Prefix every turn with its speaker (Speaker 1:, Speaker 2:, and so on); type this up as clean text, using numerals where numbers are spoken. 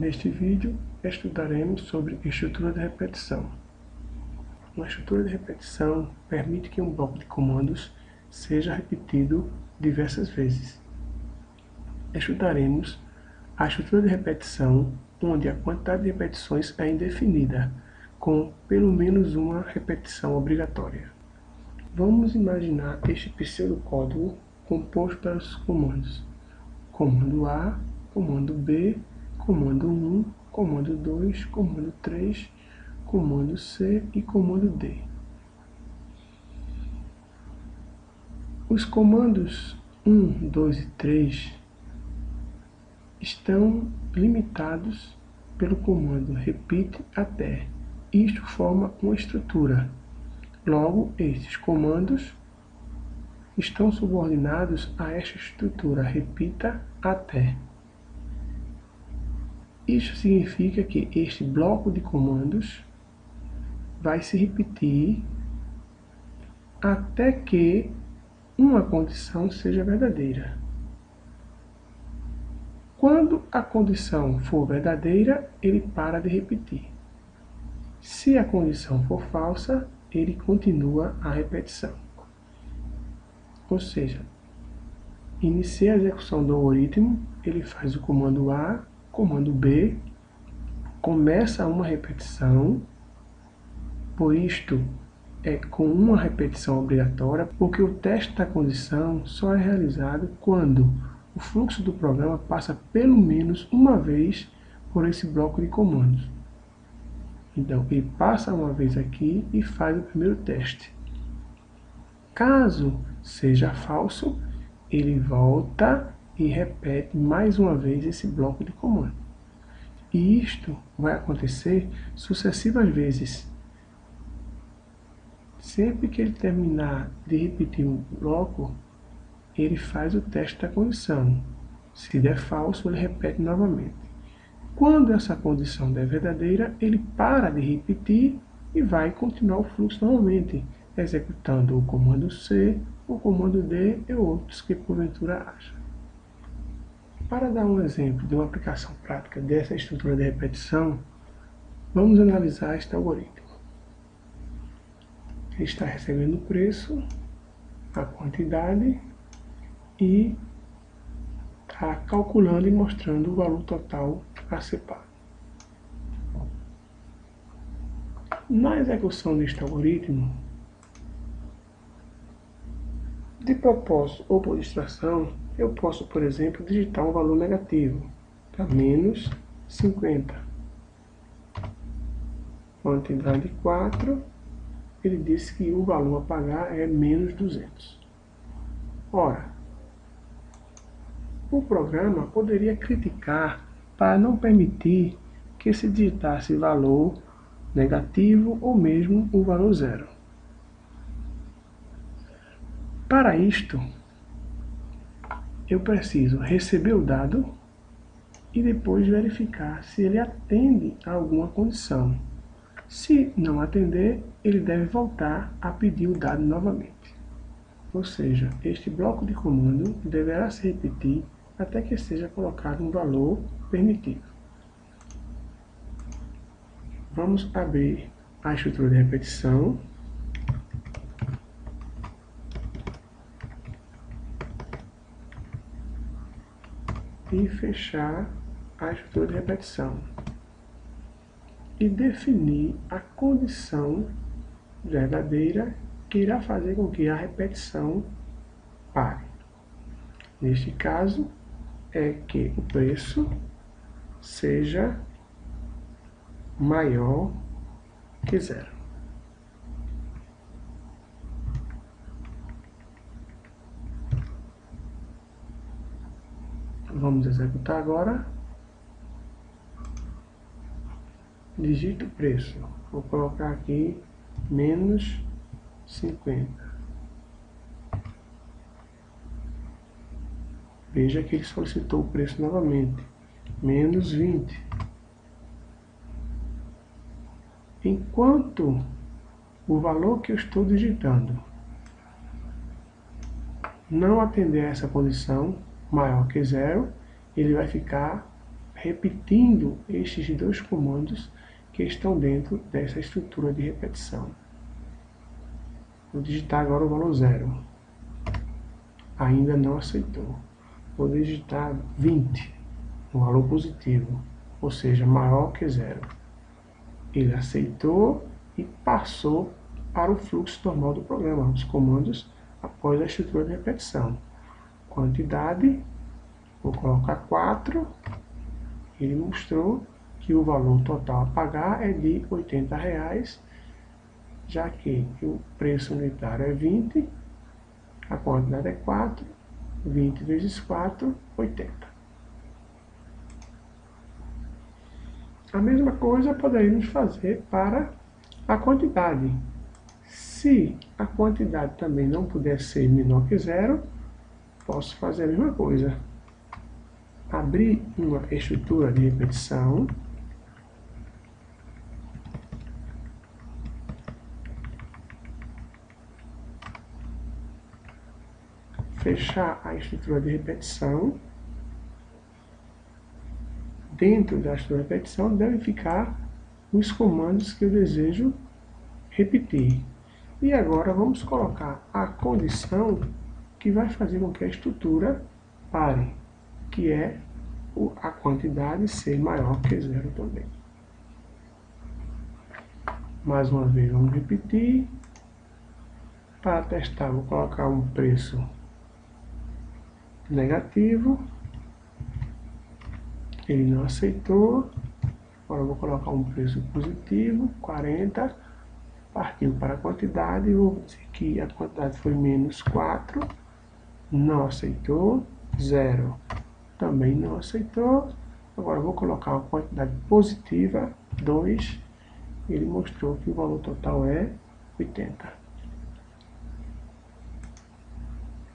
Speaker 1: Neste vídeo, estudaremos sobre estrutura de repetição. Uma estrutura de repetição permite que um bloco de comandos seja repetido diversas vezes. Estudaremos a estrutura de repetição, onde a quantidade de repetições é indefinida, com pelo menos uma repetição obrigatória. Vamos imaginar este pseudocódigo composto pelos comandos comando A, comando B, comando 1, comando 2, comando 3, comando C e comando D. Os comandos 1, 2 e 3 estão limitados pelo comando repeat até. Isto forma uma estrutura. Logo, estes comandos estão subordinados a esta estrutura, repita até. Isso significa que este bloco de comandos vai se repetir até que uma condição seja verdadeira. Quando a condição for verdadeira, ele para de repetir. Se a condição for falsa, ele continua a repetição. Ou seja, inicia a execução do algoritmo, ele faz o comando A, comando B, começa uma repetição, por isto é com uma repetição obrigatória, porque o teste da condição só é realizado quando o fluxo do programa passa pelo menos uma vez por esse bloco de comandos. Então, ele passa uma vez aqui e faz o primeiro teste. Caso seja falso, ele volta e repete mais uma vez esse bloco de comando. E isto vai acontecer sucessivas vezes. Sempre que ele terminar de repetir um bloco, ele faz o teste da condição. Se der falso, ele repete novamente. Quando essa condição der verdadeira, ele para de repetir e vai continuar o fluxo novamente, executando o comando C, o comando D e outros que porventura acha. Para dar um exemplo de uma aplicação prática dessa estrutura de repetição, vamos analisar este algoritmo. Ele está recebendo o preço, a quantidade e está calculando e mostrando o valor total a ser pago. Na execução deste algoritmo, de propósito ou por distração, eu posso, por exemplo, digitar um valor negativo, para menos 50. Quantidade 4, ele disse que o valor a pagar é menos 200. Ora, o programa poderia criticar para não permitir que se digitasse valor negativo ou mesmo o valor zero. Para isto, eu preciso receber o dado e depois verificar se ele atende a alguma condição. Se não atender, ele deve voltar a pedir o dado novamente. Ou seja, este bloco de comando deverá se repetir até que seja colocado um valor permitido. Vamos abrir a estrutura de repetição. E fechar a estrutura de repetição. E definir a condição verdadeira que irá fazer com que a repetição pare. Neste caso, é que o preço seja maior que zero. Vamos executar agora. Digito o preço. Vou colocar aqui menos 50. Veja que ele solicitou o preço novamente. Menos 20. Enquanto o valor que eu estou digitando não atender a essa condição, maior que zero, ele vai ficar repetindo estes dois comandos que estão dentro dessa estrutura de repetição. Vou digitar agora o valor 0. Ainda não aceitou. Vou digitar 20, um valor positivo, ou seja, maior que 0. Ele aceitou e passou para o fluxo normal do programa, os comandos após a estrutura de repetição. Quantidade, vou colocar 4, ele mostrou que o valor total a pagar é de R$ 80, já que o preço unitário é 20, a quantidade é 4, 20 vezes 4, 80. A mesma coisa poderíamos fazer para a quantidade. Se a quantidade também não puder ser menor que 0, posso fazer a mesma coisa. Abrir uma estrutura de repetição. Fechar a estrutura de repetição. Dentro da estrutura de repetição devem ficar os comandos que eu desejo repetir. E agora vamos colocar a condição que vai fazer com que a estrutura pare, que é a quantidade ser maior que 0 também. Mais uma vez, vamos repetir. Para testar, vou colocar um preço negativo. Ele não aceitou. Agora eu vou colocar um preço positivo, 40. Partiu para a quantidade, vou dizer que a quantidade foi menos 4. Não aceitou. 0. Também não aceitou. Agora eu vou colocar uma quantidade positiva, 2. Ele mostrou que o valor total é 80.